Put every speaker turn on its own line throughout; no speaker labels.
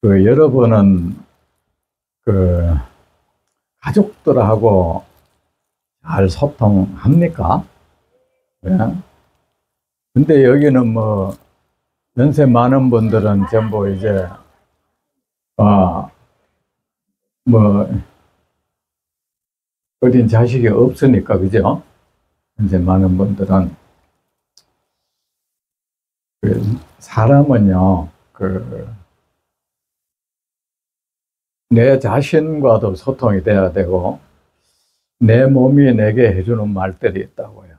여러분은 그 가족들하고 잘 소통합니까? 예? 근데 여기는 뭐 연세 많은 분들은 전부 이제 뭐 어린 자식이 없으니까, 그죠? 연세 많은 분들은 사람은요 내 자신과도 소통이 돼야 되고 내 몸이 내게 해주는 말들이 있다고요.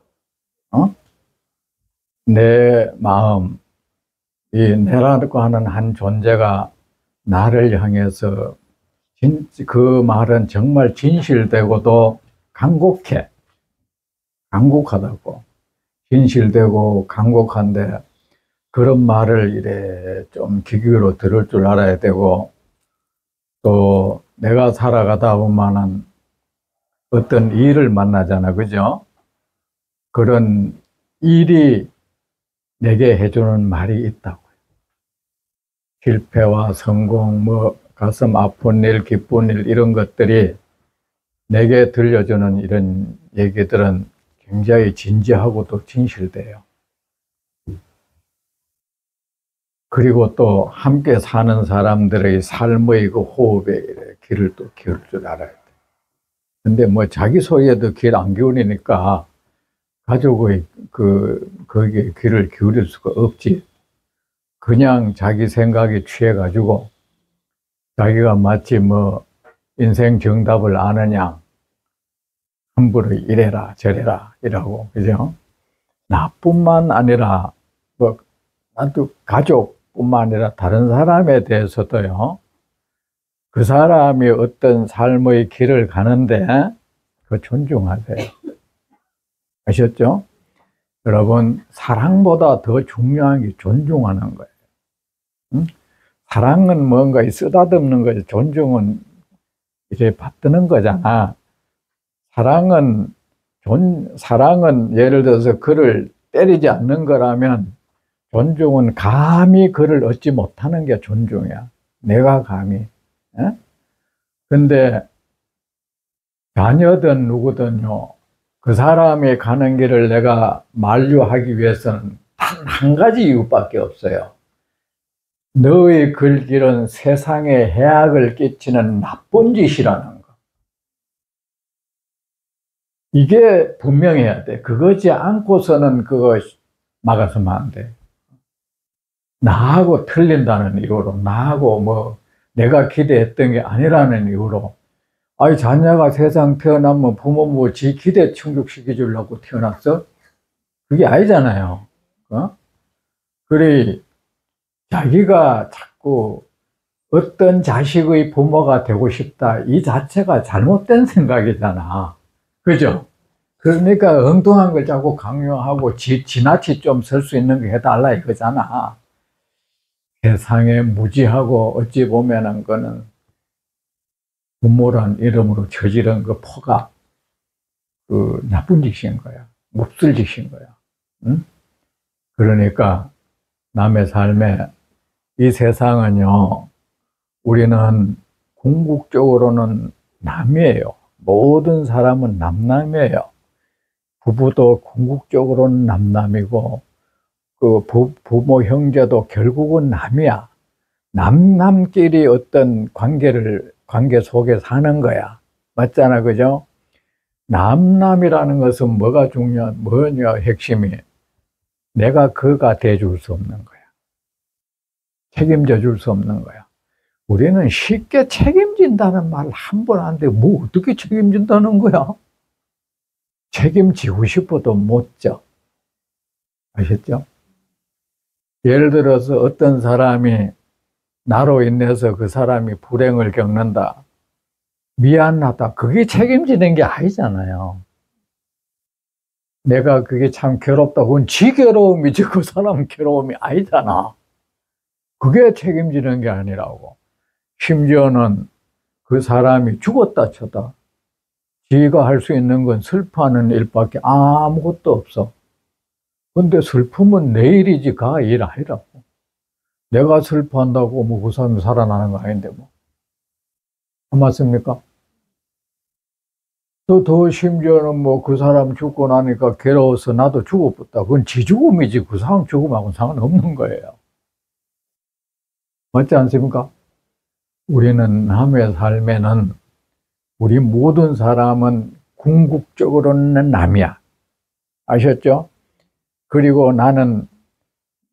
내 마음, 이 내라고 하는 한 존재가 나를 향해서 그 말은 정말 진실되고도 간곡하다고. 진실되고 간곡한데 그런 말을 이래 좀 귀 기울여 들을 줄 알아야 되고, 또 내가 살아가다 보면은 어떤 일을 만나잖아, 그죠? 그런 일이 내게 해주는 말이 있다고요. 실패와 성공, 뭐 가슴 아픈 일, 기쁜 일, 이런 것들이 내게 들려주는 이런 얘기들은 굉장히 진지하고 또 진실돼요. 그리고 또 함께 사는 사람들의 삶의 그 호흡에 귀를 또 기울일 줄 알아야 돼. 근데 뭐 자기 소리에도 귀를 안 기울이니까 가족의 거기에 귀를 기울일 수가 없지. 그냥 자기 생각에 취해가지고 자기가 마치 뭐 인생 정답을 아느냐, 함부로 이래라 저래라 이라고, 그죠? 나뿐만 아니라 뭐 나도 가족뿐만 아니라 다른 사람에 대해서도요, 그 사람이 어떤 삶의 길을 가는데 그 존중하세요. 아셨죠? 여러분, 사랑보다 더 중요한 게 존중하는 거예요. 응? 사랑은 뭔가 쓰다듬는 거지, 존중은 이제 받드는 거잖아. 사랑은 예를 들어서 그를 때리지 않는 거라면, 존중은 감히 그를 얻지 못하는 게 존중이야. 내가 감히. 근데 자녀든 누구든요, 그 사람이 가는 길을 내가 만류하기 위해서는 단 한 가지 이유밖에 없어요. 너의 그 길은 세상에 해악을 끼치는 나쁜 짓이라는 거. 이게 분명해야 돼. 그거지 않고서는 그거 막아서는 안 돼. 나하고 틀린다는 이유로, 나하고 뭐 내가 기대했던 게 아니라는 이유로. 아니, 자녀가 세상 태어나면 부모 뭐 지 기대 충족시켜 주려고 태어났어? 그게 아니잖아요. 그래, 자기가 자꾸 어떤 자식의 부모가 되고 싶다, 이 자체가 잘못된 생각이잖아. 그죠? 그러니까 엉뚱한 걸 자꾸 강요하고 지나치 좀 설 수 있는 거 해달라 이거잖아. 세상에 무지하고 어찌 보면은 그는 부모란 이름으로 저지른 그 포가 그 나쁜 짓인 거야. 몹쓸 짓인 거야. 응? 그러니까 남의 삶에, 이 세상은요, 우리는 궁극적으로는 남이에요. 모든 사람은 남남이에요. 부부도 궁극적으로는 남남이고, 그 부모 형제도 결국은 남이야. 남남끼리 어떤 관계 속에 사는 거야. 맞잖아, 그죠? 남남이라는 것은 뭐가 뭐냐, 핵심이. 내가 그가 돼줄 수 없는 거야. 책임져 줄 수 없는 거야. 우리는 쉽게 책임진다는 말 한 번 하는데 뭐 어떻게 책임진다는 거야? 책임지고 싶어도 못 져. 아셨죠? 예를 들어서 어떤 사람이 나로 인해서 그 사람이 불행을 겪는다. 미안하다. 그게 책임지는 게 아니잖아요. 내가 그게 참 괴롭다. 그건 지 괴로움이지 그 사람 괴로움이 아니잖아. 그게 책임지는 게 아니라고. 심지어는 그 사람이 죽었다 쳐다. 지가 할 수 있는 건 슬퍼하는 일밖에 아무것도 없어. 근데 슬픔은 내일이지 가 일 아니라고. 내가 슬퍼한다고 뭐 그 사람이 살아나는 거 아닌데 뭐. 안 맞습니까? 더 심지어는 뭐 그 사람 죽고 나니까 괴로워서 나도 죽어봤다. 그건 지 죽음이지 그 사람 죽음하고는 상관없는 거예요. 맞지 않습니까? 우리는 남의 삶에는 우리 모든 사람은 궁극적으로는 남이야. 아셨죠? 그리고 나는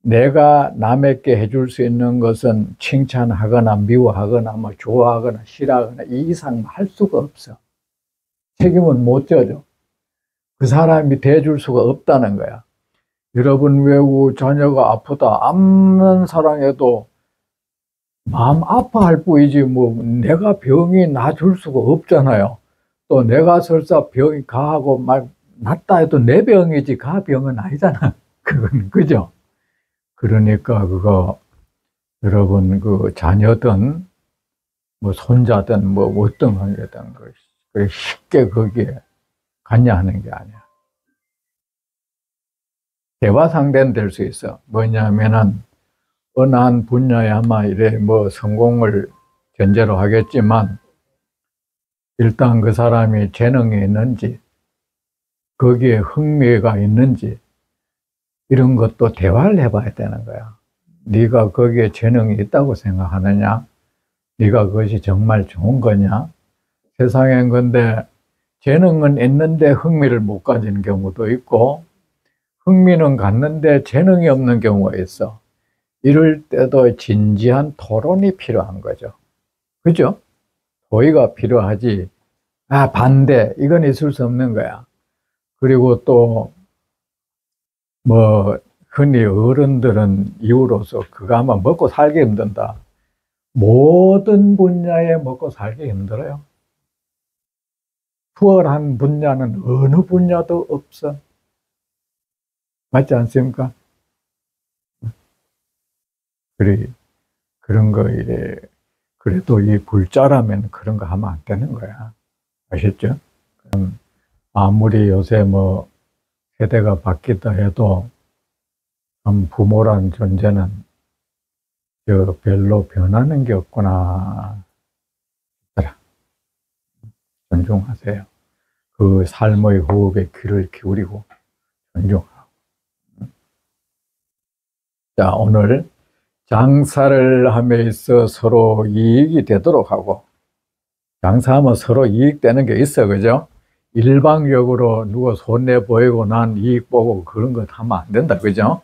내가 남에게 해줄 수 있는 것은 칭찬하거나 미워하거나 뭐 좋아하거나 싫어하거나 이 이상 할 수가 없어. 책임은 못 져줘. 그 사람이 대줄 수가 없다는 거야. 여러분 외우 자녀가 아프다. 암만 사랑해도 마음 아파할 뿐이지 뭐 내가 병이 나아줄 수가 없잖아요. 또 내가 설사 병이 가하고 막 낫다 해도 내 병이지 가 병은 아니잖아. 그건 그죠? 그러니까 그거 여러분 그 자녀든 뭐 손자든 뭐 어떤 관계든 그 쉽게 거기에 갔냐 하는 게 아니야. 대화 상대는 될 수 있어. 뭐냐면은 어느 한 분야에 아마 이래 뭐 성공을 전제로 하겠지만 일단 그 사람이 재능이 있는지 거기에 흥미가 있는지 이런 것도 대화를 해봐야 되는 거야. 네가 거기에 재능이 있다고 생각하느냐? 네가 그것이 정말 좋은 거냐? 세상엔 근데 재능은 있는데 흥미를 못 가지는 경우도 있고 흥미는 갔는데 재능이 없는 경우가 있어. 이럴 때도 진지한 토론이 필요한 거죠. 그죠? 도의가 필요하지. 아, 반대. 이건 있을 수 없는 거야. 그리고 또, 뭐, 흔히 어른들은 이유로서 그거 아마 먹고 살기 힘든다. 모든 분야에 먹고 살기 힘들어요. 수월한 분야는 어느 분야도 없어. 맞지 않습니까? 그래, 그런 거 이래. 그래도 이 불자라면 그런 거 하면 안 되는 거야. 아셨죠? 아무리 요새 뭐 세대가 바뀌다 해도 참 부모란 존재는 별로 변하는 게 없구나. 존중하세요. 그 삶의 호흡에 귀를 기울이고 존중하고. 자, 오늘 장사를 함에 있어 서로 이익이 되도록 하고, 장사하면 서로 이익되는 게 있어, 그죠? 일방적으로 누가 손해 보이고 난 이익 보고 그런 거 하면 안 된다, 그죠?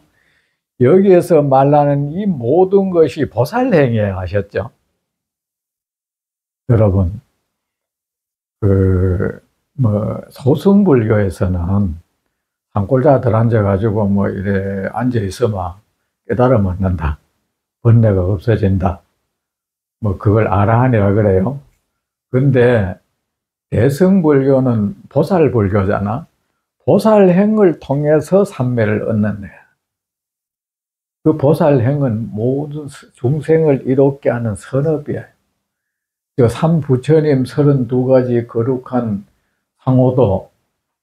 여기에서 말하는 이 모든 것이 보살행위에 아셨죠? 여러분, 소승불교에서는 산골자들 앉아가지고 뭐 이래 앉아있으면 깨달음 얻는다. 번뇌가 없어진다. 뭐 그걸 아라한이라 그래요. 근데 대승불교는 보살불교잖아. 보살행을 통해서 삼매를 얻는 거야. 그 보살행은 모든 중생을 이롭게 하는 선업이야. 삼부처님 32가지 거룩한 상호도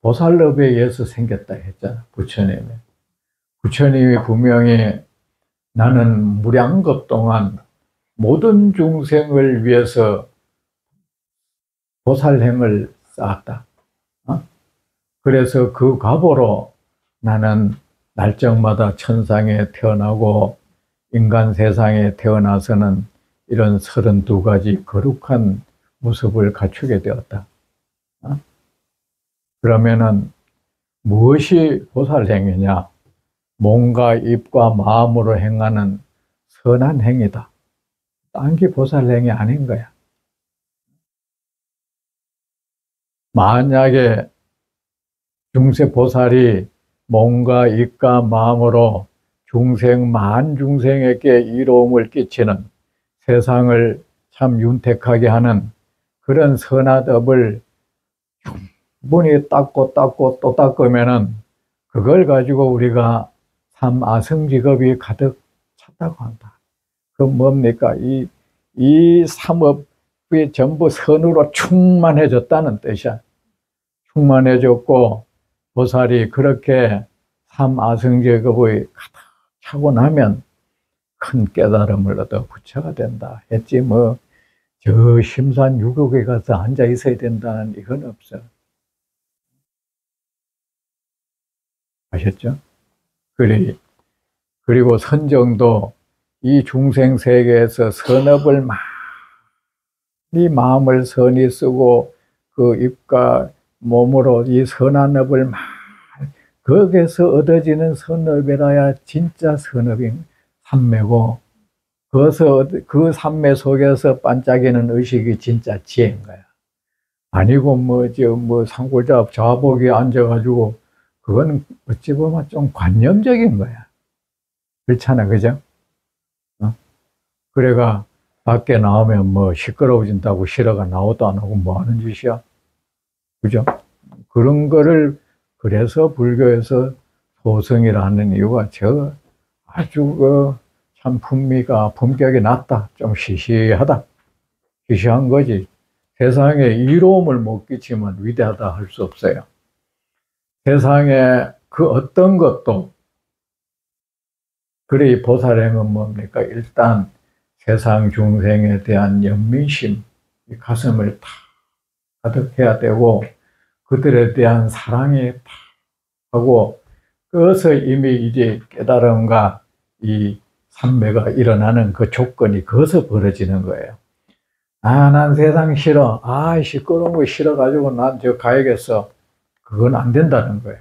보살업에 의해서 생겼다 했잖아, 부처님이. 부처님이 분명히 나는 무량겁 동안 모든 중생을 위해서 보살행을 쌓았다. 그래서 그 과보로 나는 날짜마다 천상에 태어나고 인간 세상에 태어나서는 이런 32가지 거룩한 모습을 갖추게 되었다. 그러면은 무엇이 보살행위냐? 몸과 입과 마음으로 행하는 선한 행위다. 딴 게 보살행위 아닌 거야. 만약에 중세보살이 몸과 입과 마음으로 만 중생에게 이로움을 끼치는 세상을 참 윤택하게 하는 그런 선화법을 충분히 닦고 또 닦으면은 그걸 가지고 우리가 삼아승직업이 가득 찼다고 한다. 그건 뭡니까? 이 삼업이 전부 선으로 충만해졌다는 뜻이야. 충만해졌고 보살이 그렇게 삼아승직업이 가득 차고 나면 큰 깨달음을 얻어 부처가 된다 했지, 뭐 저 심산 유격에 가서 앉아 있어야 된다는 이건 없어. 아셨죠? 그리고 선정도 이 중생 세계에서 선업을 많이 마음을 선히 쓰고 그 입과 몸으로 이 선한 업을 많이, 거기에서 얻어지는 선업이라야 진짜 선업인 삼매고, 거기서 그 삼매 속에서 반짝이는 의식이 진짜 지혜인 거야. 아니고 뭐 산골잡 좌복에 앉아가지고 그건 어찌 보면 좀 관념적인 거야. 그렇잖아, 그죠? 어? 그래가 밖에 나오면 뭐 시끄러워진다고 실어가 나오도 안 하고 뭐 하는 짓이야? 그죠? 그런 거를, 그래서 불교에서 소승이라 하는 이유가 저 아주 참 품격이 낮다. 좀 시시하다. 시시한 거지. 세상에 이로움을 못 끼치면 위대하다 할 수 없어요. 세상에 그 어떤 것도, 그래, 이 보살행은 뭡니까? 일단 세상 중생에 대한 연민심, 이 가슴을 다 가득해야 되고, 그들에 대한 사랑이 다 하고, 그것서 이미 이제 깨달음과 이 삼매가 일어나는 그 조건이 거기서 벌어지는 거예요. 아, 난 세상 싫어. 아, 시끄러운 거 싫어가지고 난 저 가야겠어. 그건 안 된다는 거예요.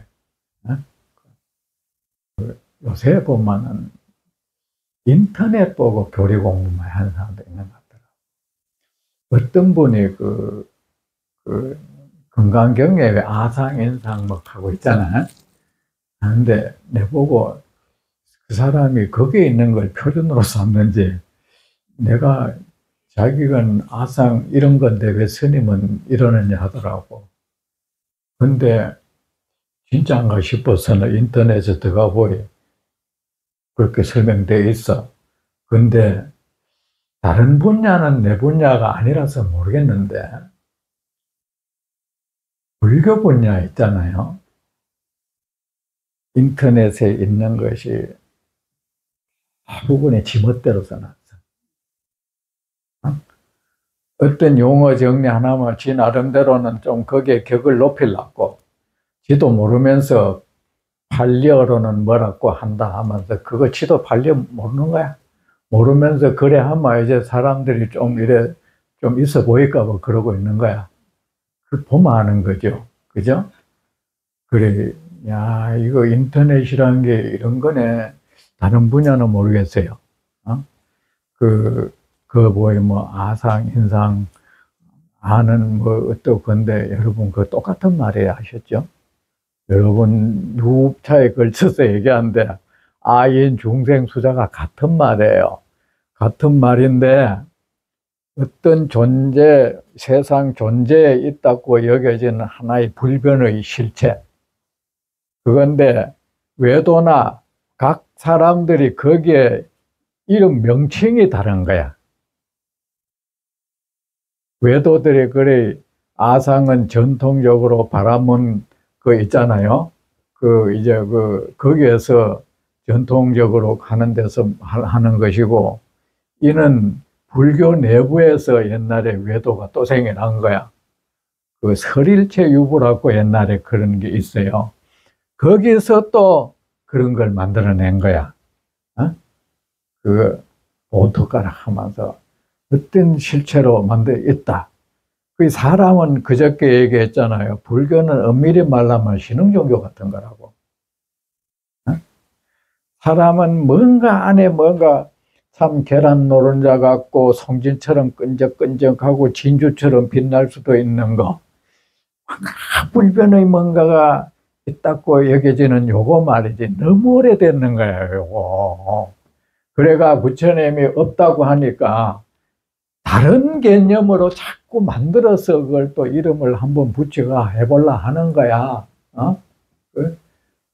요새 보면은 인터넷 보고 교리 공부만 하는 사람도 있는 것 같더라고요. 어떤 분이 그 건강경에 왜 아상, 인상 뭐 하고 있잖아. 근데 내보고 그 사람이 거기에 있는 걸 표준으로 삼는지, 내가 자기가 아상 이런 건데 왜 스님은 이러느냐 하더라고. 근데 진짜인가 싶어서는 인터넷에 들어가 보니 그렇게 설명되어 있어. 근데 다른 분야는 내 분야가 아니라서 모르겠는데, 불교 분야 있잖아요. 인터넷에 있는 것이 대부분이 지멋대로 써놨어. 어떤 용어 정리 하나만 지 나름대로는 좀 거기에 격을 높이려고, 지도 모르면서 팔리어로는 뭐라고 한다 하면서 그거 지도 팔리어 모르는 거야. 모르면서 그래 하면 이제 사람들이 좀 이래 좀 있어 보일까 봐 그러고 있는 거야. 그 보면 아는 거죠. 그죠? 그래, 야, 이거 인터넷이라는 게 이런 거네. 다른 분야는 모르겠어요. 어? 뭐 아상, 인상, 아는 뭐 어떤 건데, 여러분 그 똑같은 말이에요. 아셨죠? 여러분 6차에 걸쳐서 얘기하는데, 아인, 중생, 수자가 같은 말이에요. 같은 말인데, 어떤 존재, 세상 존재에 있다고 여겨지는 하나의 불변의 실체. 그건데, 외도나 각 사람들이 거기에 이름 명칭이 다른 거야. 외도들이 그래, 아상은 전통적으로 바라문 그 있잖아요. 거기에서 전통적으로 하는 데서 하는 것이고, 이는 불교 내부에서 옛날에 외도가 또 생겨난 거야. 그 설일체 유부라고 옛날에 그런 게 있어요. 거기서 또 그런 걸 만들어낸 거야. 그 보토가락 하면서 어떤 실체로 만들어 있다. 그 사람은 그저께 얘기했잖아요. 불교는 엄밀히 말하면 신흥종교 같은 거라고. 사람은 뭔가 안에 뭔가 참 계란 노른자 같고 송진처럼 끈적끈적하고 진주처럼 빛날 수도 있는 거. 불변의 뭔가가 있다고 여겨지는 요거 말이지. 너무 오래됐는 거야, 요거. 그래가 부처님이 없다고 하니까 다른 개념으로 자꾸 만들어서 그걸 또 이름을 한번 붙여가 해볼라 하는 거야.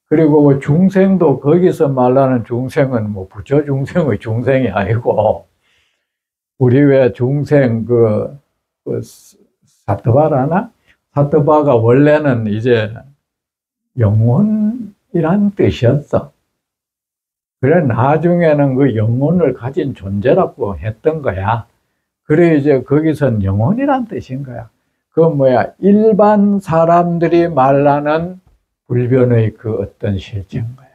그리고 뭐 중생도 거기서 말하는 중생은 뭐 부처 중생의 중생이 아니고, 우리 왜 중생 사토바라나? 사토바가 원래는 이제 영혼이란 뜻이었어. 그래, 나중에는 그 영혼을 가진 존재라고 했던 거야. 그래, 이제 거기선 영혼이란 뜻인 거야. 그 뭐야, 일반 사람들이 말하는 불변의 그 어떤 실체인 거야.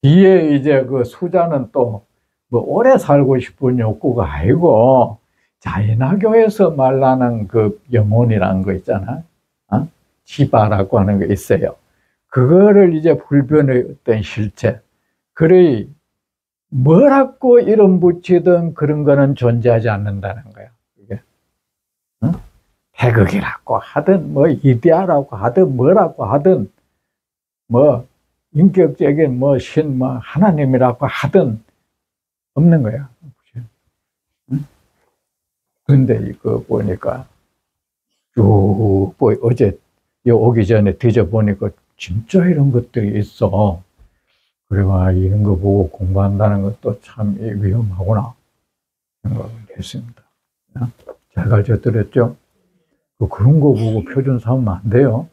뒤에 이제 그 수자는 또 뭐 오래 살고 싶은 욕구가 아니고 자인화교에서 말하는 그 영혼이라는 거 있잖아. 어? 지바라고 하는 게 있어요. 그거를 이제 불변의 어떤 실체. 그래, 뭐라고 이름 붙이든 그런 거는 존재하지 않는다는 거야. 이게. 응? 태극이라고 하든, 뭐, 이데아라고 하든, 뭐라고 하든, 뭐, 인격적인 뭐, 뭐, 하나님이라고 하든, 없는 거야. 응? 근데 이거 보니까, 쭉, 어제 오기 전에 뒤져보니까 진짜 이런 것들이 있어. 그래가 이런 거 보고 공부한다는 것도 참 위험하구나 생각을 했습니다. 잘 가르쳐 드렸죠? 그런 거 보고 표준 삼으면 안 돼요.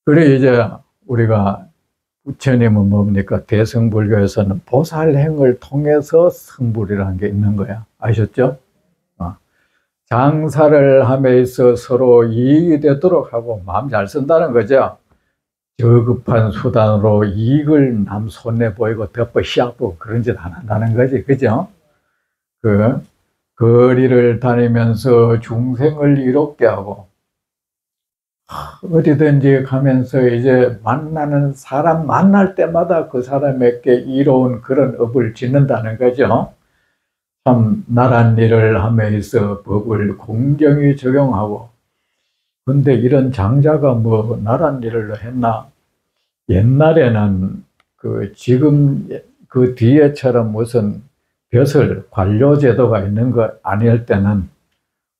그래, 이제 우리가 부처님은 뭡니까? 대승불교에서는 보살행을 통해서 성불이라는 게 있는 거야. 아셨죠? 장사를 함에 있어 서로 이익이 되도록 하고 마음 잘 쓴다는 거죠. 저급한 수단으로 이익을 남 손해 보이고 덮어 씌워보고 그런 짓 안 한다는 거지. 그죠? 그 거리를 다니면서 중생을 이롭게 하고 어디든지 가면서 이제 만나는 사람 만날 때마다 그 사람에게 이로운 그런 업을 짓는다는 거죠. 참 나란 일을 함에 있어 법을 공정히 적용하고. 근데 이런 장자가 뭐 나란 일을 했나? 옛날에는 그 지금 그 뒤에처럼 무슨 벼슬 관료제도가 있는 거 아닐 때는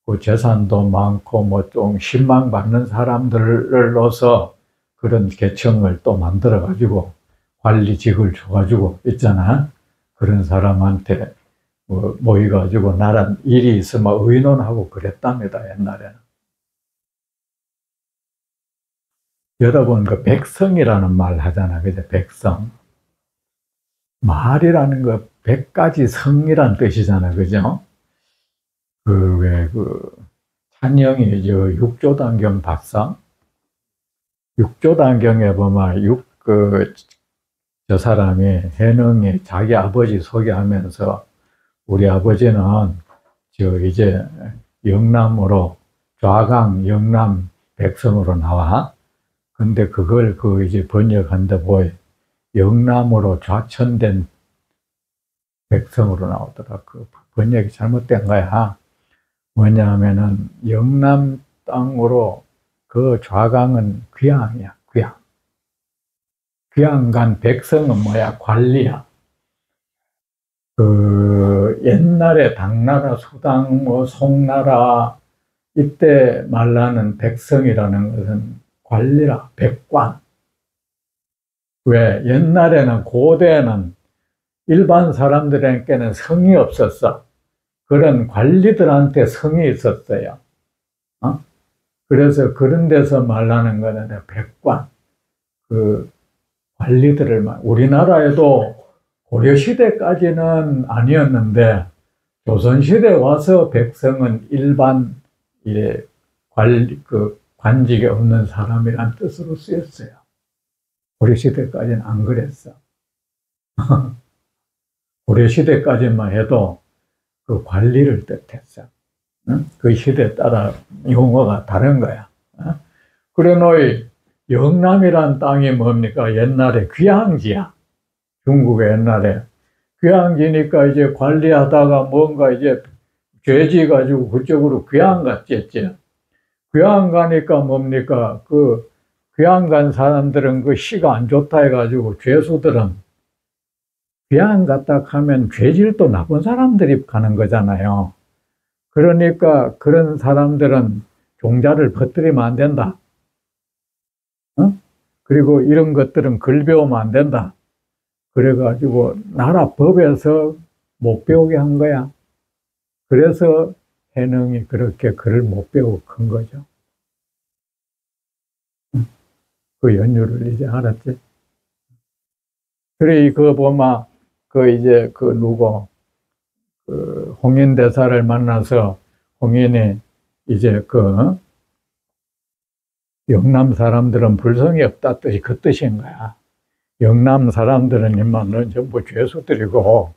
그 재산도 많고 뭐 좀 신망받는 사람들로서 그런 계층을 또 만들어 가지고 관리직을 줘 가지고 있잖아. 그런 사람한테 뭐 모이 가지고 나란 일이 있으면 의논하고 그랬답니다. 옛날에는. 여러분 그 백성이라는 말 하잖아. 그죠? 백성. 말이라는 거 100가지 성이란 뜻이잖아. 그죠? 찬영이 저 육조단경 봤어? 육조단경에 보면 저 사람이 해능이 자기 아버지 소개하면서 우리 아버지는 이제 영남으로 좌강 영남 백성으로 나와. 근데 그걸 이제 번역한데 보여. 영남으로 좌천된 백성으로 나오더라. 그 번역이 잘못된 거야. 뭐냐 하면은 영남 땅으로 그 좌강은 귀양이야. 귀양. 귀양 간 백성은 뭐야? 관리야. 옛날에 당나라, 수당, 뭐 송나라 이때 말하는 백성이라는 것은 관리라, 백관. 왜? 옛날에는 고대에는 일반 사람들에게는 성이 없었어. 그런 관리들한테 성이 있었어요. 그래서 그런 데서 말하는 거는 백관, 그 관리들을 우리나라에도 고려시대까지는 아니었는데 조선시대에 와서 백성은 일반 관직에 없는 사람이란 뜻으로 쓰였어요. 고려시대까지는 안 그랬어. 고려시대까지만 해도 그 관리를 뜻했어. 그 시대에 따라 용어가 다른 거야. 그래 놓이 영남이란 땅이 뭡니까? 옛날에 귀향지야. 중국의 옛날에. 귀향지니까 이제 관리하다가 뭔가 이제 죄지 가지고 그쪽으로 귀향 갔겠지. 귀향 가니까 뭡니까? 그 귀향 간 사람들은 그 시가 안 좋다 해가지고 죄수들은 귀향 갔다 하면 죄질도 나쁜 사람들이 가는 거잖아요. 그러니까 그런 사람들은 종자를 퍼뜨리면 안 된다. 그리고 이런 것들은 글 배우면 안 된다. 그래가지고 나라 법에서 못 배우게 한 거야. 그래서 해능이 그렇게 글을 못 배우고 큰 거죠. 그 연유를 이제 알았지. 그래, 그 보마, 그 이제 그 누구, 그 홍인대사를 만나서 홍인이 이제 그 영남 사람들은 불성이 없다 뜻이 그 뜻인 거야. 영남 사람들은 임마는 전부 죄수들이고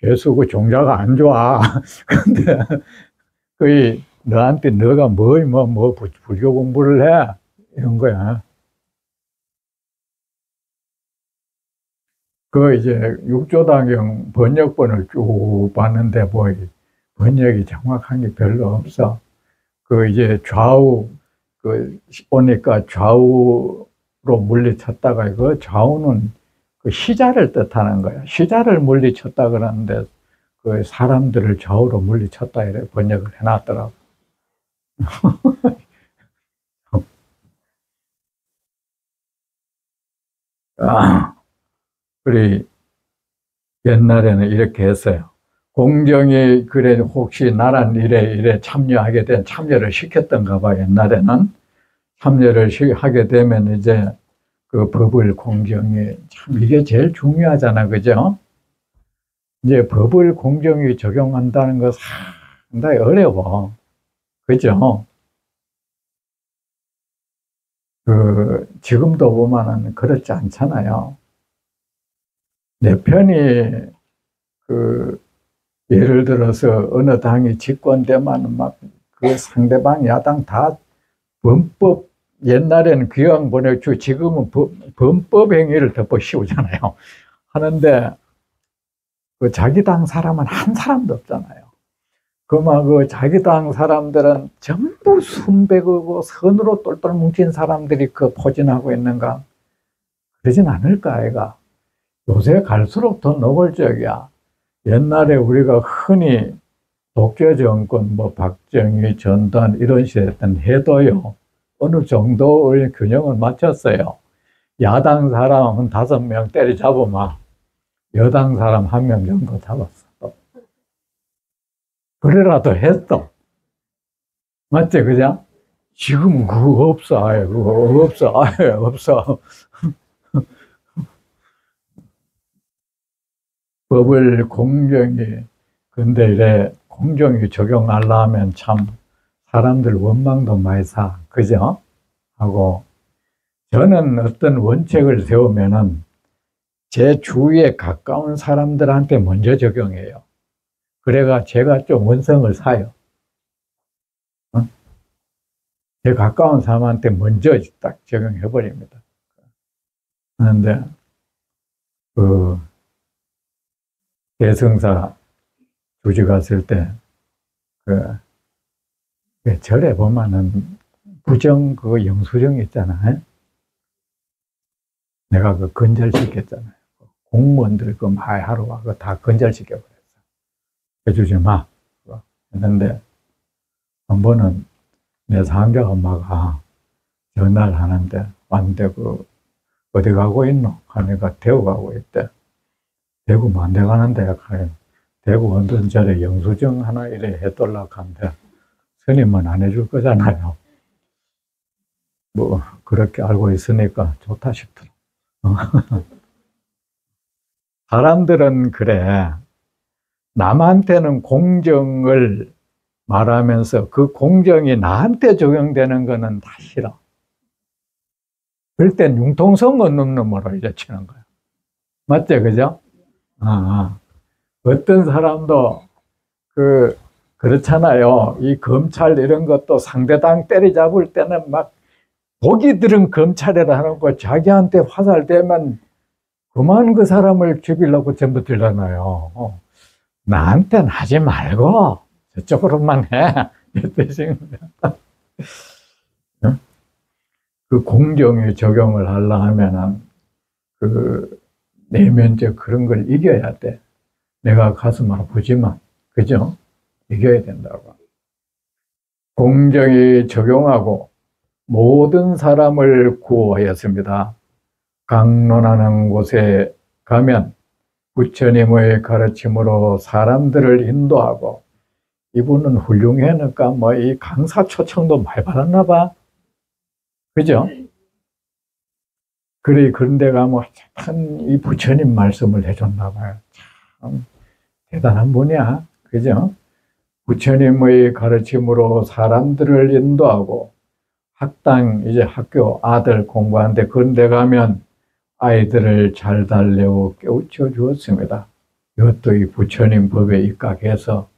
죄수고 종자가 안 좋아. 근데 그 너한테 너가 뭐 불교 공부를 해 이런 거야. 그 이제 육조다경 번역본을 쭉 봤는데 뭐 번역이 정확한 게 별로 없어. 그 이제 좌우 그 보니까 좌우로 물리쳤다가 그 좌우는 그 시자를 뜻하는 거야. 시자를 물리쳤다 그러는데 그 사람들을 좌우로 물리쳤다 이래 번역을 해놨더라고. 아, 그래 옛날에는 이렇게 했어요. 공정이 그래 혹시 나란 일에 참여하게 된 참여를 시켰던가 봐. 옛날에는 참여를 하게 되면 이제 그 법을 공정히 참 이게 제일 중요하잖아, 그죠? 이제 법을 공정히 적용한다는 거 상당히 어려워, 그죠? 그 지금도 보면은 그렇지 않잖아요. 내 편이 그 예를 들어서 어느 당이 집권되면 막 그 상대방 야당 다 범법 옛날에는 귀양 보내주 지금은 범법 행위를 덮어 씌우잖아요. 하는데 그 자기 당 사람은 한 사람도 없잖아요. 그만 그 자기 당 사람들은 전부 순백이고 선으로 똘똘 뭉친 사람들이 그 포진하고 있는가? 그러진 않을까, 아이가. 요새 갈수록 더 노골적이야. 옛날에 우리가 흔히 독재 정권, 뭐 박정희, 전두환 이런 시대였던 해도요. 어느 정도의 균형을 맞췄어요. 야당 사람 한 5명 때려잡으면 여당 사람 1명 정도 잡았어. 그래라도 했어. 맞지, 그죠? 지금 그거 없어, 아예. 그거 없어, 아예 없어. 법을 공정히, 근데 이래 공정히 적용하려면 참 사람들 원망도 많이 사. 그죠? 하고, 저는 어떤 원칙을 세우면은 제 주위에 가까운 사람들한테 먼저 적용해요. 그래가 제가 좀 원성을 사요. 어? 제 가까운 사람한테 먼저 딱 적용해버립니다. 그런데, 그, 대성사 주지 갔을 때, 그, 절에 보면은 부정, 그 영수증 있잖아요. 내가 그 건절시켰잖아요. 공무원들 그 하러 와, 그거 다 건절시켜버렸어. 해주지 마. 했는데, 한 번은 내 상가 엄마가 전화를 하는데, 왔는데, 그, 어디 가고 있노? 하니까 대구 가고 있대. 대구 만대 가는데, 대구 어떤 절에 영수증 하나 이래 해달라고 하는데, 스님은 안 해줄 거잖아요. 뭐, 그렇게 알고 있으니까 좋다 싶더라. 사람들은 그래. 남한테는 공정을 말하면서 그 공정이 나한테 적용되는 거는 다 싫어. 그럴 땐 융통성 없는 놈으로 이제 치는 거야. 맞죠? 그죠? 어떤 사람도 그렇잖아요. 이 검찰 이런 것도 상대당 때리잡을 때는 막 복이 들은 검찰이라 하는 거 자기한테 화살되면 그만 그 사람을 죽이려고 전부 들잖아요. 나한테는 하지 말고 저쪽으로만 해. 그 공정에 적용을 하려면 그 내면적 그런 걸 이겨야 돼. 내가 가슴 아프지만, 그죠? 이겨야 된다고. 공정에 적용하고 모든 사람을 구호하였습니다. 강론하는 곳에 가면 부처님의 가르침으로 사람들을 인도하고 이분은 훌륭하니까 뭐 이 강사 초청도 많이 받았나 봐. 그죠? 그래, 그런데 가면 참 이 부처님 말씀을 해줬나 봐요. 참 대단한 분이야. 그죠? 부처님의 가르침으로 사람들을 인도하고 학당, 이제 학교 아들 공부하는데 그런데 가면 아이들을 잘 달래고 깨우쳐 주었습니다. 이것도 이 부처님 법에 입각해서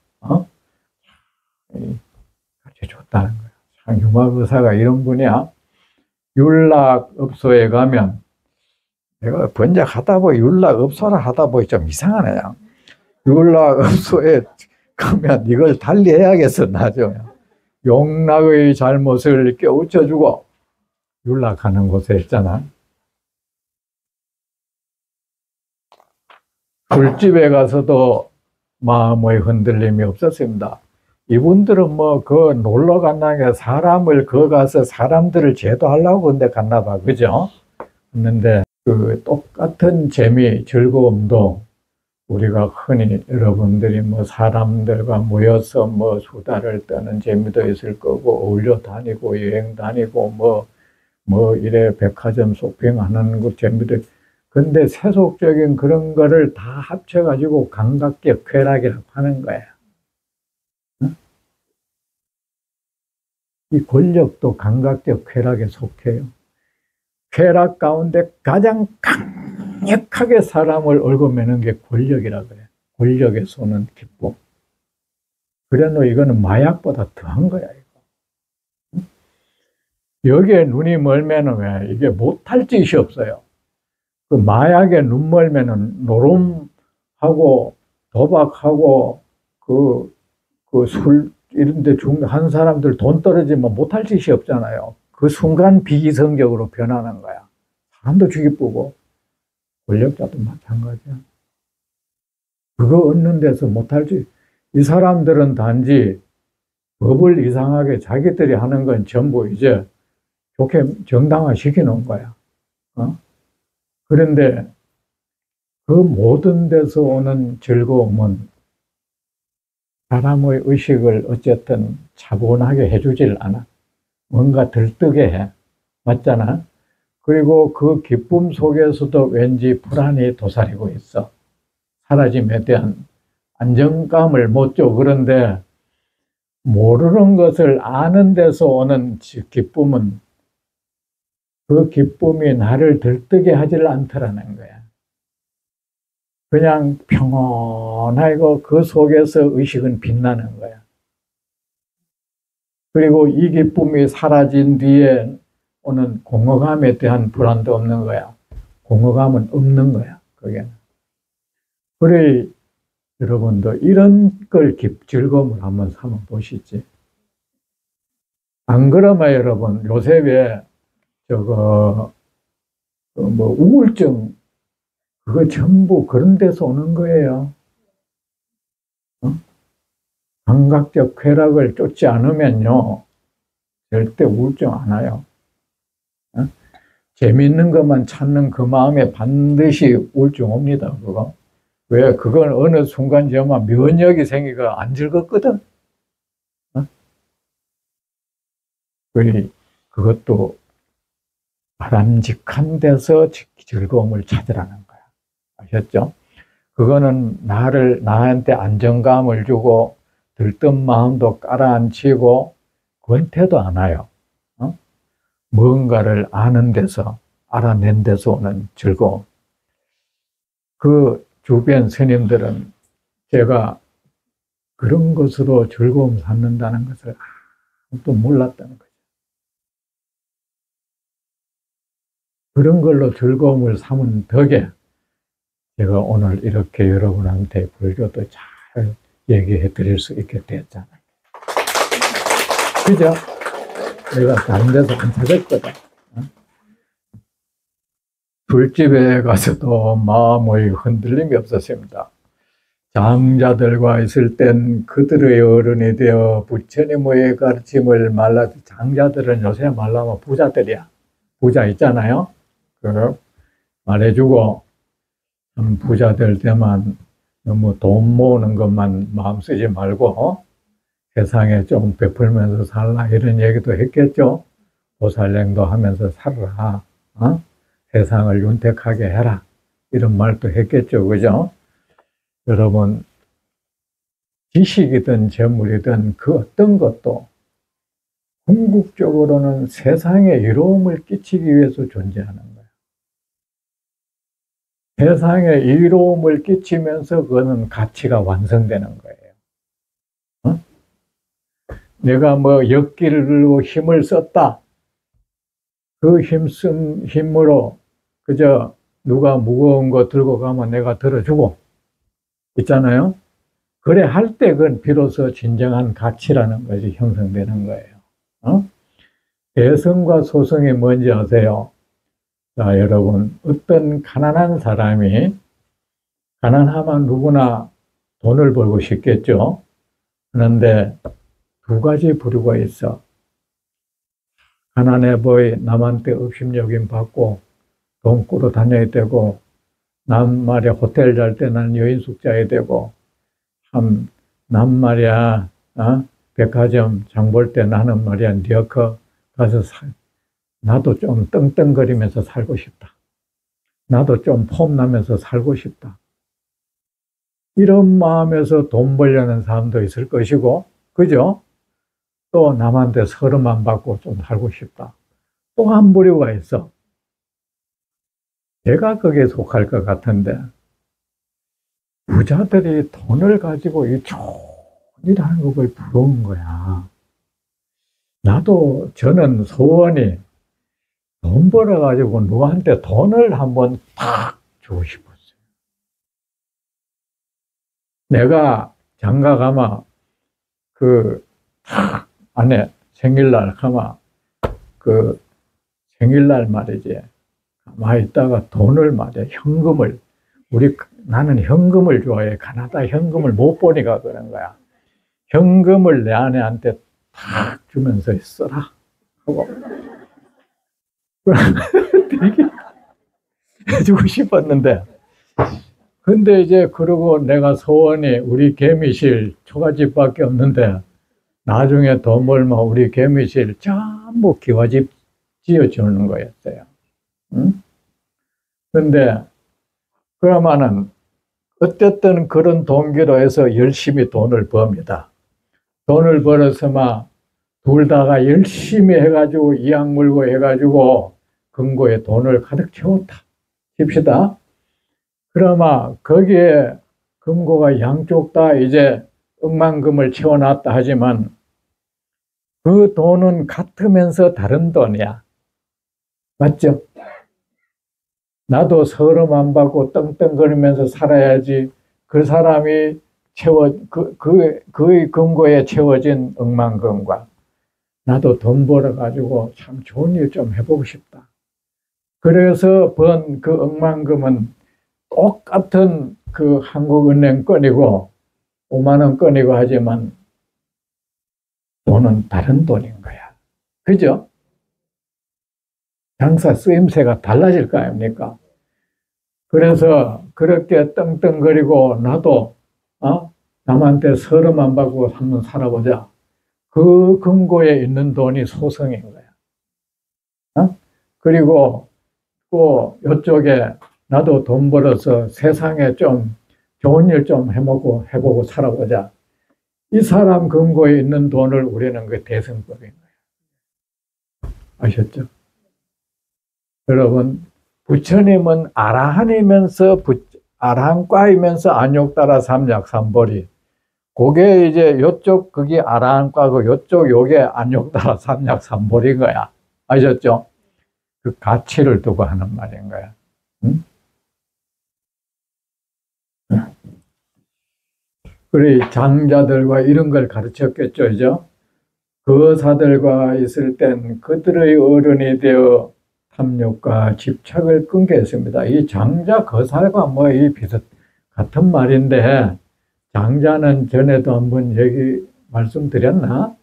가르쳐 줬다는 거예요. 참 유마의사가 이런 분이야. 율락업소에 가면 내가 번역하다 보니 율락업소라 하다 보니 좀 이상하네요. 율락업소에 가면 이걸 달리 해야겠어 나중에. 용락의 잘못을 깨우쳐주고 율락하는 곳에 있잖아. 술집에 가서도 마음의 흔들림이 없었습니다. 이분들은 뭐 그 놀러 간다는 게 사람을 거 가서 사람들을 제도하려고 근데 갔나 봐. 그죠? 했는데 그 똑같은 재미, 즐거움도 우리가 흔히 여러분들이 뭐 사람들과 모여서 뭐 수다를 떠는 재미도 있을 거고 어울려 다니고 여행 다니고 뭐 이래 백화점 쇼핑하는 그 재미도 근데 세속적인 그런 거를 다 합쳐가지고 감각적 쾌락이라고 하는 거야. 응? 이 권력도 감각적 쾌락에 속해요. 쾌락 가운데 가장 강력하게 사람을 얽어매는 게 권력이라 그래. 권력에 쏘는 기쁨. 그래, 너 이거는 마약보다 더한 거야, 이거. 여기에 눈이 멀면은 왜? 이게 못할 짓이 없어요. 그 마약에 눈 멀면은 노름하고 도박하고 그 술 이런 데 한 사람들 돈 떨어지면 못할 짓이 없잖아요. 그 순간 비이성적으로 변하는 거야. 사람도 죽이쁘고 권력자도 마찬가지야. 그거 얻는 데서 못할 짓. 이 사람들은 단지 법을 이상하게 자기들이 하는 건 전부 이제 좋게 정당화 시키는 거야. 그런데 그 모든 데서 오는 즐거움은 사람의 의식을 어쨌든 차분하게 해주질 않아. 뭔가 들뜨게 해. 맞잖아? 그리고 그 기쁨 속에서도 왠지 불안이 도사리고 있어. 사라짐에 대한 안정감을 못 줘. 그런데 모르는 것을 아는 데서 오는 기쁨은 그 기쁨이 나를 들뜨게 하질 않더라는 거야. 그냥 평온하고 그 속에서 의식은 빛나는 거야. 그리고 이 기쁨이 사라진 뒤에 오는 공허감에 대한 불안도 없는 거야. 공허감은 없는 거야, 거기는. 그래, 여러분도 이런 걸 즐거움을 한번 삼아 보시지. 안 그러면 여러분, 요새 왜 뭐 우울증 그거 전부 그런 데서 오는 거예요. 감각적 쾌락을 쫓지 않으면요 절대 우울증 안 와요. 재미있는 것만 찾는 그 마음에 반드시 우울증 옵니다. 그거 왜? 그건 어느 순간 저만 면역이 생기가 안 즐겁거든. 그것도 바람직한 데서 즐거움을 찾으라는 거야. 아셨죠? 그거는 나한테 안정감을 주고 들뜬 마음도 깔아앉히고 권태도 안 와요. 뭔가를 아는 데서, 알아낸 데서 오는 즐거움. 그 주변 스님들은 제가 그런 것으로 즐거움 찾는다는 것을 아무도 몰랐다는 거죠. 그런 걸로 즐거움을 삼은 덕에 제가 오늘 이렇게 여러분한테 불교도 잘 얘기해 드릴 수 있게 됐잖아요. 그죠? 내가 다른 데서 안 찾았거든. 술집에 가서도 마음의 흔들림이 없었습니다. 장자들과 있을 땐 그들의 어른이 되어 부처님의 가르침을 장자들은 요새 말하면 부자들이야. 부자 있잖아요. 말해주고 부자 될 때만 너무 돈 모으는 것만 마음 쓰지 말고 세상에 좀 베풀면서 살라 이런 얘기도 했겠죠. 보살행도 하면서 살라. 세상을 윤택하게 해라. 이런 말도 했겠죠. 그죠? 여러분, 지식이든 재물이든 그 어떤 것도 궁극적으로는 세상에 이로움을 끼치기 위해서 존재하는 거예요. 세상에 이로움을 끼치면서 그거는 가치가 완성되는 거예요. 내가 뭐 역기로 힘을 썼다. 그 힘으로 그저 누가 무거운 거 들고 가면 내가 들어주고 있잖아요. 그래 할 때 그건 비로소 진정한 가치라는 것이 형성되는 거예요. 대성과 소성이 뭔지 아세요? 자, 여러분, 어떤 가난한 사람이, 가난하면 누구나 돈을 벌고 싶겠죠? 그런데 두 가지 부류가 있어. 가난해 보이 남한테 업신여김 받고 돈 꾸러 다녀야 되고, 남 말이야 호텔 잘 때 나는 여인숙 자야 되고, 남 말이야 백화점 장 볼 때 나는 말이야 리어커 가서 나도 좀 떵떵거리면서 살고 싶다. 나도 좀 폼나면서 살고 싶다. 이런 마음에서 돈 벌려는 사람도 있을 것이고, 그죠? 또 남한테 서름 안 받고 좀 살고 싶다. 또 한 부류가 있어. 제가 거기에 속할 것 같은데, 부자들이 돈을 가지고 이 좋은 일 하는 걸 부러운 거야. 저는 소원이 돈 벌어가지고 누구한테 돈을 한번 탁 주고 싶었어요. 내가 장가 가면 탁 안에 생일날 가면 생일날 말이지. 가만히 있다가 돈을 말이야, 현금을. 나는 현금을 좋아해. 가나다 현금을 못 보니까 그런 거야. 현금을 내 아내한테 탁 주면서 써라 하고 되게 해주고 싶었는데, 근데 이제 그러고 내가 소원이 우리 개미실 초가집밖에 없는데 나중에 돈 벌면 우리 개미실 전부 기와집 지어주는 거였어요. 응? 근데 그러면은 어쨌든 그런 동기로 해서 열심히 돈을 법니다. 돈을 벌어서만 둘 다가 열심히 해가지고 이악 물고 해가지고 금고에 돈을 가득 채웠다 칩시다. 그러면 거기에 금고가 양쪽 다 이제 억만금을 채워놨다 하지만 그 돈은 같으면서 다른 돈이야. 맞죠? 나도 서름 안 받고 떵떵거리면서 살아야지 그 사람이 그의 금고에 채워진 억만금과 나도 돈 벌어가지고 참 좋은 일 좀 해보고 싶다. 그래서 번 그 억만금은 똑같은 그 한국은행 건이고 5만 원 건이고 하지만 돈은 다른 돈인 거야. 그죠? 장사 쓰임새가 달라질 거 아닙니까? 그래서 그렇게 떵떵거리고 나도 남한테 서름 안 받고 한번 살아보자. 그 금고에 있는 돈이 소성인 거야. 그리고 또 이쪽에 나도 돈 벌어서 세상에 좀 좋은 일 좀 해보고 살아보자. 이 사람 금고에 있는 돈을 우리는 그 대성법인 거예요. 아셨죠? 여러분, 부처님은 아라한이면서 아라한과이면서 안욕따라 삼약삼보리. 그게 이제 요쪽 그게 아라한과고 요쪽 요게 안욕따라 삼약삼보리인 거야. 아셨죠? 그 가치를 두고 하는 말인 거야. 응? 그래 장자들과 이런 걸 가르쳤겠죠, 그죠? 거사들과 있을 땐 그들의 어른이 되어 탐욕과 집착을 끊게 했습니다. 이 장자 거사가 뭐 이 같은 말인데, 장자는 전에도 한번 말씀드렸나?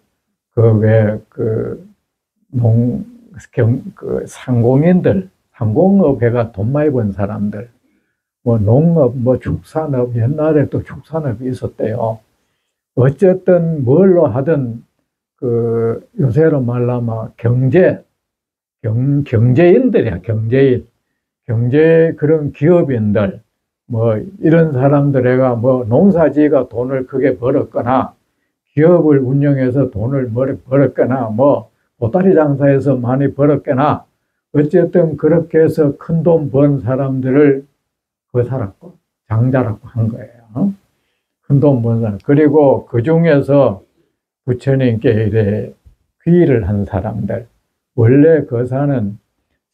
상공인들, 상공업해가 돈 많이 번 사람들, 뭐 농업, 뭐 축산업, 옛날에 또 축산업이 있었대요. 어쨌든 뭘로 하든 그 요새로 말하면 경제인들이야, 경제인. 그런 기업인들, 뭐, 이런 사람들애가 뭐, 농사지가 돈을 크게 벌었거나, 기업을 운영해서 돈을 벌었거나, 뭐, 보따리 장사해서 많이 벌었거나, 어쨌든 그렇게 해서 큰 돈 번 사람들을 거사라고, 장자라고 한 거예요. 큰 돈 번 사람. 그리고 그 중에서 부처님께 이래 귀의를 한 사람들, 원래 거사는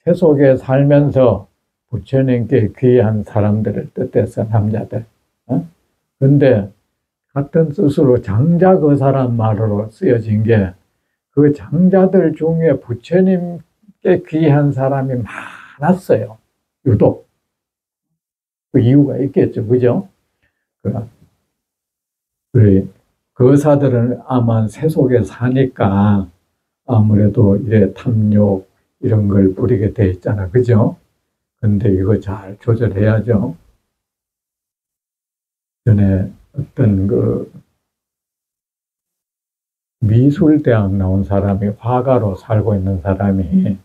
세속에 살면서 부처님께 귀의한 사람들을 뜻해서 남자들. 근데 같은 뜻으로 장자거사란 말로 쓰여진 게 그 장자들 중에 부처님께 귀의한 사람이 많았어요. 유독. 그 이유가 있겠죠. 그죠? 거사들은 아마 세속에 사니까 아무래도 이래 탐욕 이런 걸 부리게 돼 있잖아. 그죠? 근데 이거 잘 조절해야죠. 전에 어떤 그 미술대학 나온 사람이 화가로 살고 있는 사람이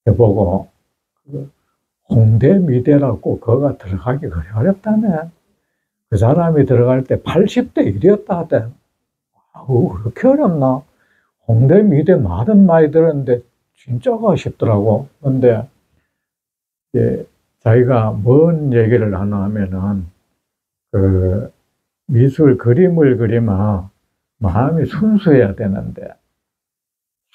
저보고 홍대 미대라고 거가 들어가기 그래 어렵다네. 그 사람이 들어갈 때 80대 1이었다 하대. 그렇게 어렵나? 홍대 미대 말은 많이 들었는데 진짜가 싶더라고. 근데 자기가 뭔 얘기를 하나 하면은 그 미술 그림을 그리면 마음이 순수해야 되는데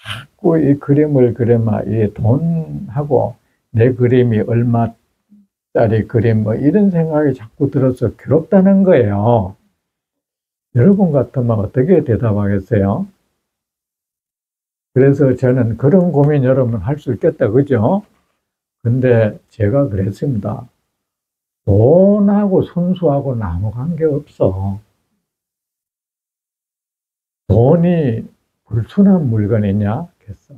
자꾸 이 그림을 그리면 이 돈하고 내 그림이 얼마짜리 그림 뭐 이런 생각이 자꾸 들어서 괴롭다는 거예요. 여러분 같으면 어떻게 대답하겠어요? 그래서 저는 그런 고민 여러분 할 수 있겠다, 그죠? 근데 제가 그랬습니다. 돈하고 순수하고는 아무 관계 없어. 돈이 불순한 물건이냐? 했어.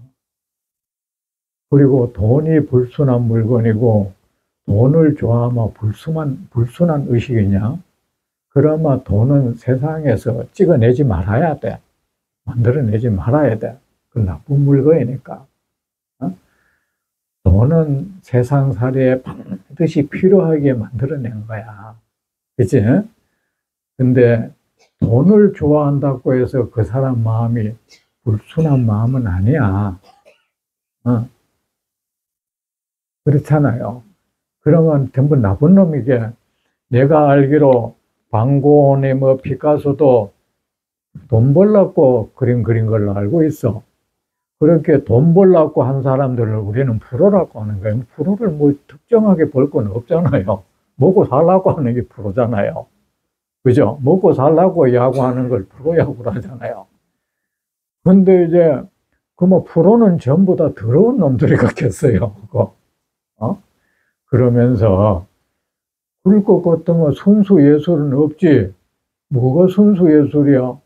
그리고 돈이 불순한 물건이고 돈을 좋아하면 불순한 의식이냐? 그러면 돈은 세상에서 찍어내지 말아야 돼. 만들어내지 말아야 돼. 그 나쁜 물건이니까. 돈은 세상살이에 반드시 필요하게 만들어낸 거야. 그치? 근데 돈을 좋아한다고 해서 그 사람 마음이 불순한 마음은 아니야. 그렇잖아요. 그러면 전부 나쁜 놈이게. 내가 알기로 방고니 뭐 피카소도 돈 벌려고 그림 그린 걸로 알고 있어. 그렇게 돈 벌려고 한 사람들을 우리는 프로라고 하는 거예요. 프로를 뭐 특정하게 벌 건 없잖아요. 먹고 살라고 하는 게 프로잖아요. 그죠? 먹고 살라고 야구하는 걸 프로야구를 하잖아요. 근데 이제 그 뭐 프로는 전부 다 더러운 놈들이 같겠어요. 그거. 그러면서 그럴 것 같으면 순수 예술은 없지. 뭐가 순수 예술이야?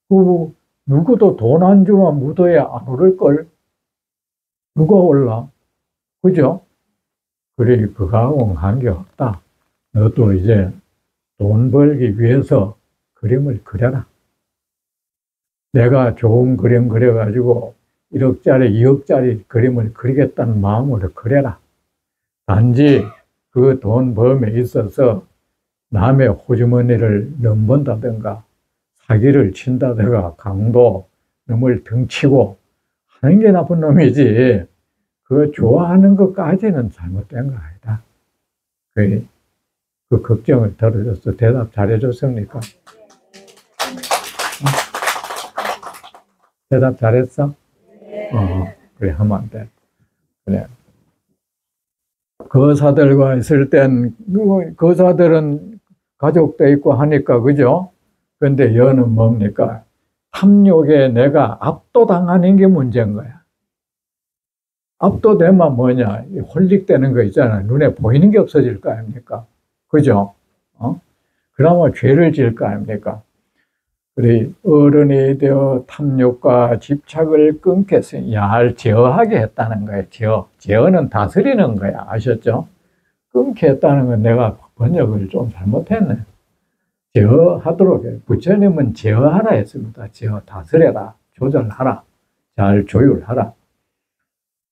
그 누구도 돈 안 주면 무도에 안 오를걸? 누가 올라? 그죠? 그래, 그거하고는 관계없다. 너도 이제 돈 벌기 위해서 그림을 그려라. 내가 좋은 그림 그려가지고 1억짜리, 2억짜리 그림을 그리겠다는 마음으로 그려라. 단지 그 돈 범에 있어서 남의 호주머니를 넘본다든가 사기를 친다든가 강도 놈을 등치고 하는 게 나쁜 놈이지 그거 좋아하는 것까지는 잘못된 거 아니다. 그 걱정을 덜어줘서 대답 잘해줬습니까? 대답 잘했어? 그래 하면 안 돼. 그래. 거사들과 있을 땐 거사들은 가족도 있고 하니까 그죠? 근데 여는 뭡니까? 탐욕에 내가 압도당하는 게 문제인 거야. 압도되면 뭐냐? 홀릭되는 거 있잖아요. 눈에 보이는 게 없어질 거 아닙니까? 그죠? 그러면 죄를 지을 거 아닙니까? 그래, 어른이 되어 탐욕과 집착을 끊겠으니 제어하게 했다는 거예요. 제어는 다스리는 거야. 아셨죠? 끊게 했다는 건 내가 번역을 좀 잘못했네. 제어하도록 해요. 부처님은 제어하라 했습니다. 제어, 다스려라, 조절하라, 잘 조율하라.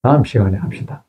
다음 시간에 합시다.